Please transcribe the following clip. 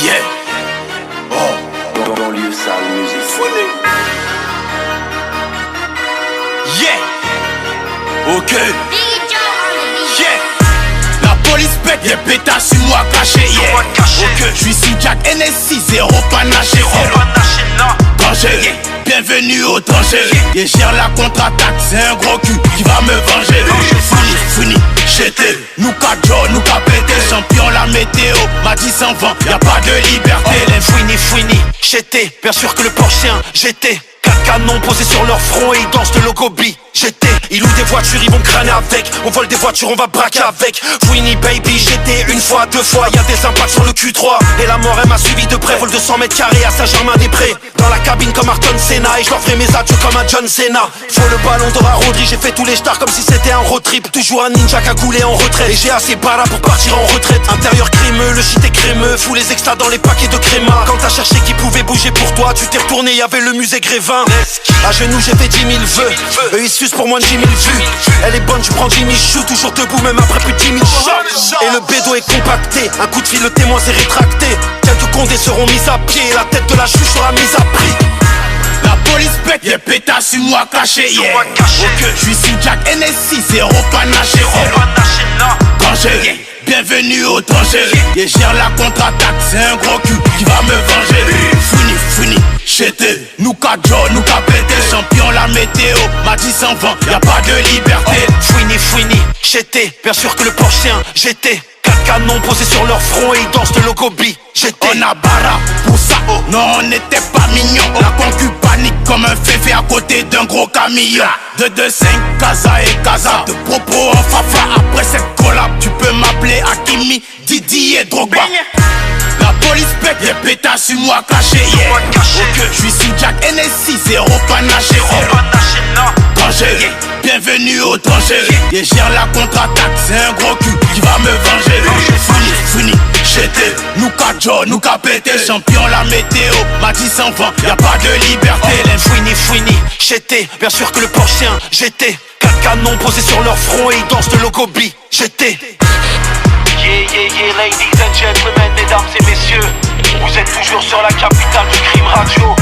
Yeah. Oh. Dans lieu sale musique. Founé. Yeah. Ok. Yeah. La police pète, y'a pétasse sur moi caché. Yeah. Ok. J'suis sous Jack NSI, zéro panaché. Danger. Bienvenue au danger. Et gère la contre-attaque, c'est un gros cul qui va me venger. Fini, j'étais, nous quatre jours, nous qu'a pété. Champion la météo, m'a dit sans vent, y'a pas de liberté. Fouini, j'étais, bien sûr que le Porschien, j'étais. 4 canons posés sur leur front et ils dansent de logobi. J'étais, ils louent des voitures, ils vont crâner avec. On vole des voitures, on va braquer avec. Fouini baby, j'étais une fois, deux fois. Y'a des impacts sur le Q3. Et la mort elle m'a suivi de près. Vol de 100 mètres carrés à Saint-Germain-des-Prés. Dans la cabine comme Ayrton Senna. Et je leur ferai mes adieux comme un John Cena. Faut le ballon d'or à Rodri. J'ai fait tous les stars comme si c'était un road trip. Toujours un ninja cagoulé en retraite. Et j'ai assez para pour partir en retraite. Intérieur crémeux, le shit est crémeux. Fous les extras dans les paquets de créma. Quand t'as cherché qui pouvait bouger pour toi, tu t'es retourné, y'avait le musée Grévin. À genoux j'ai fait 10 000 vœux. Eux ils sucent pour moins de 10 000 vues. Elle est bonne, tu prends Jimmy Chou. Toujours debout même après plus de 10 000 shots. Et le bédo est compacté. Un coup de fil, le témoin s'est rétracté. Quelques condés seront mis à pied. La tête de la chouche sera mise à prix. La police pète, y'a pétasse sur moi caché. Yeah. Ok, j'suis sous Jack NSI, zéro panaché. Danger. Bienvenue au danger. Et gère la contre-attaque, c'est un gros cul qui va me venger. Fini, j'étais, nous quatre jours, nous qu'a pété. Champion la météo, m'a dit sans vent, y'a pas de liberté. Fouini, j'étais, bien sûr que le Porschien, j'étais. 4 canons posés sur leur front et ils dansent de logobi. J'étais. On a bara pour ça, non on n'était pas mignons. La concu panique comme un féfé à côté d'un gros camion. 2-2-5, Casa et Casa. De propos en fafa, après cette collab tu peux m'appeler Hakimi, Didi et Drogba. La police pète, y'a pétasse sur moi caché. Yeah. Ok, j'suis sous Jack NSI, zéro panaché. Danger, bienvenue au danger. Et gère la contre-attaque, c'est un gros cul qui va me venger. Fini, j'étais, nous quatre jours, nous qu'a pété. Champion la météo, m'a dit sans vent, y'a pas de liberté. Fouini, j'étais, bien sûr que le Porschien, j'étais. 4 canons posés sur leur front et ils dansent de logobi. J'étais. Yeah, ladies and gentlemen, mesdames et messieurs. Vous êtes toujours sur la capitale du crime radio.